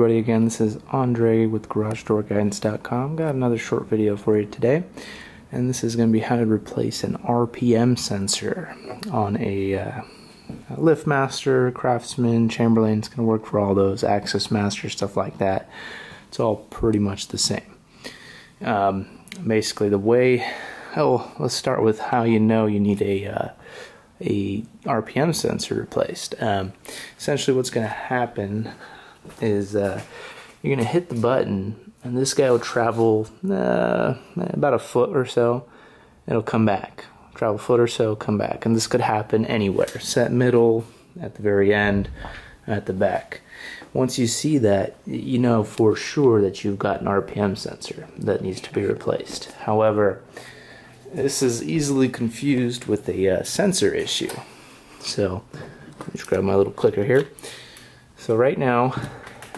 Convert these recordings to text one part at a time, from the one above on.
everybody, again, this is Andre with GarageDoorGuidance.com. Got another short video for you today, and this is going to be how to replace an RPM sensor on a Liftmaster, Craftsman, Chamberlain. It's going to work for all those, Access Master, stuff like that. It's all pretty much the same. Basically, the way, let's start with how you know you need a RPM sensor replaced. Essentially what's going to happen is you're going to hit the button and this guy will travel about a foot or so. It'll come back. Travel a foot or so, come back. And this could happen anywhere. Set middle, at the very end, at the back. Once you see that, you know for sure that you've got an RPM sensor that needs to be replaced. However, this is easily confused with a sensor issue. So, let me just grab my little clicker here. So right now,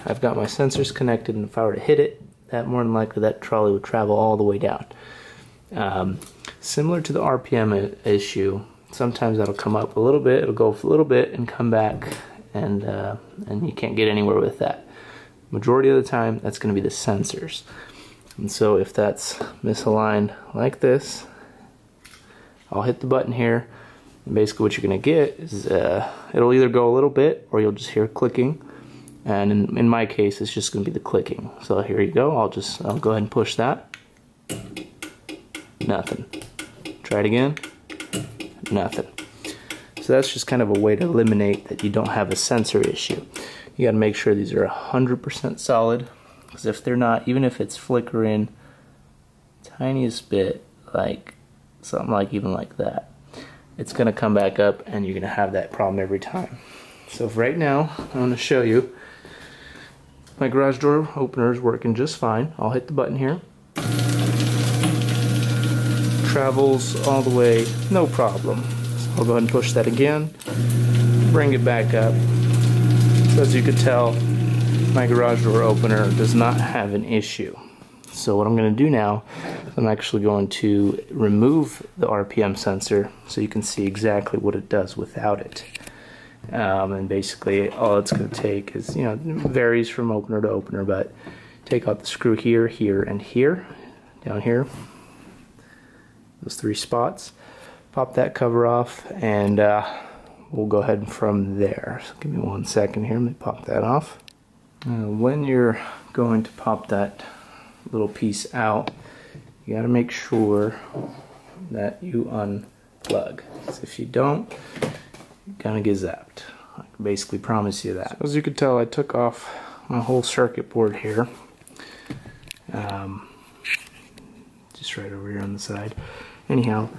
I've got my sensors connected, and if I were to hit it, that more than likely that trolley would travel all the way down. Similar to the RPM issue, sometimes that'll come up a little bit, it'll go a little bit and come back, and you can't get anywhere with that. Majority of the time, that's going to be the sensors. And so if that's misaligned like this, I'll hit the button here, and basically what you're going to get is it'll either go a little bit or you'll just hear clicking, and in my case it's just going to be the clicking. So here you go, I'll go ahead and push that. Nothing. Try it again. Nothing. So that's just kind of a way to eliminate that you don't have a sensor issue. You got to make sure these are 100% solid, because if they're not, even if it's flickering tiniest bit, like something like even like that, it's going to come back up and you're going to have that problem every time. So right now I'm going to show you my garage door opener is working just fine. I'll hit the button here. Travels all the way, no problem. So I'll go ahead and push that again, bring it back up. So as you could tell, my garage door opener does not have an issue. So what I'm going to do now, I'm actually going to remove the RPM sensor so you can see exactly what it does without it. And basically all it's going to take is, it varies from opener to opener, but take out the screw here, here, and here, down here, those three spots. Pop that cover off, and we'll go ahead from there. So give me 1 second here, let me pop that off. When you're going to pop that little piece out, you got to make sure that you unplug. So if you don't, you're gonna get zapped. I can basically promise you that. So as you can tell, I took off my whole circuit board here, just right over here on the side. Anyhow,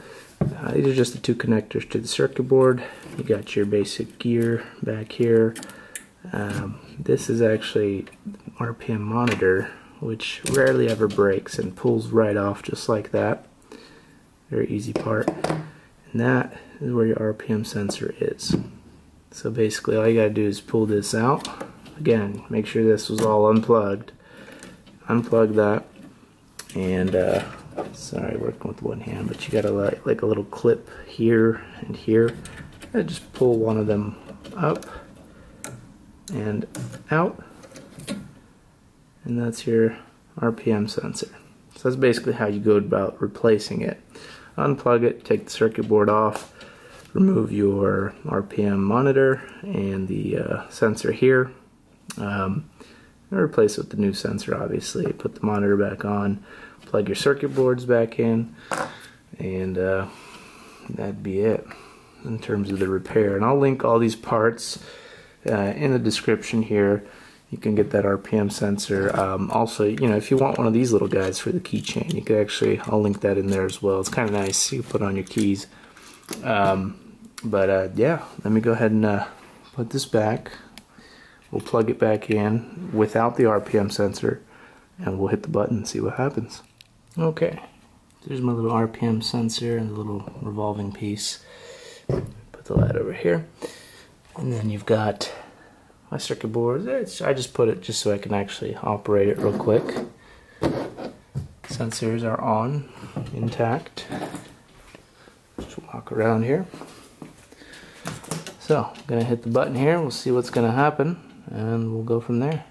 these are just the two connectors to the circuit board. You got your basic gear back here. This is actually RPM monitor, which rarely ever breaks and pulls right off just like that. Very easy part. And that is where your RPM sensor is. So basically all you gotta do is pull this out. Again, make sure this was all unplugged. Unplug that, and sorry, working with one hand, but you got like a little clip here and here. And just pull one of them up and out, and that's your RPM sensor. So that's basically how you go about replacing it. Unplug it, take the circuit board off, remove your RPM monitor and the sensor here, and replace it with the new sensor, obviously. Put the monitor back on, plug your circuit boards back in, and that'd be it in terms of the repair. And I'll link all these parts in the description here. You can get that RPM sensor. Also, if you want one of these little guys for the keychain, you could actually, I'll link that in there as well. It's kind of nice. You put on your keys. Yeah, let me go ahead and put this back. We'll plug it back in without the RPM sensor, and we'll hit the button and see what happens. Okay, there's my little RPM sensor and the little revolving piece. Put the light over here, and then you've got my circuit board. I just put it just so I can actually operate it real quick. Sensors are on, intact. Just walk around here. So I'm gonna hit the button here. We'll see what's gonna happen, and we'll go from there.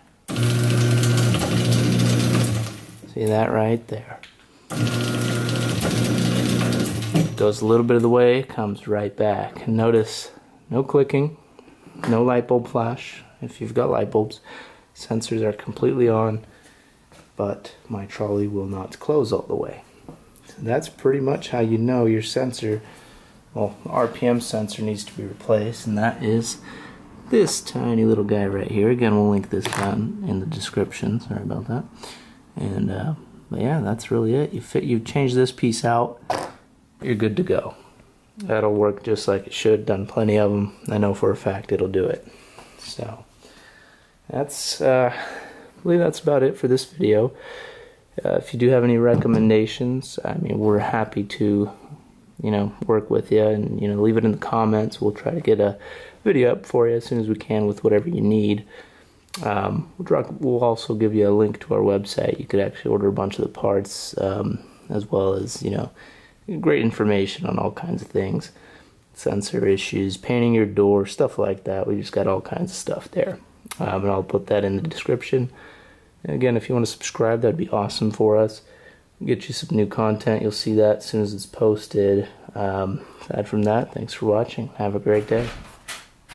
See that right there? Goes a little bit of the way, comes right back. Notice no clicking, no light bulb flash. If you've got light bulbs, sensors are completely on, but my trolley will not close all the way. So that's pretty much how you know your sensor, well, RPM sensor needs to be replaced, and that is this tiny little guy right here. Again, we'll link this down in the description. Sorry about that. And but yeah, that's really it. You change this piece out, you're good to go. That'll work just like it should. Done plenty of them. I know for a fact it'll do it. So that's I believe that's about it for this video. If you do have any recommendations, I mean, we're happy to, you know, work with you, and, you know, leave it in the comments. We'll try to get a video up for you as soon as we can with whatever you need. We'll also give you a link to our website. You could actually order a bunch of the parts, as well as, you know, great information on all kinds of things, sensor issues, painting your door, stuff like that. We just got all kinds of stuff there, and I'll put that in the description. And again, if you want to subscribe, that'd be awesome for us. Get you some new content. You'll see that as soon as it's posted. Aside from that, thanks for watching. Have a great day.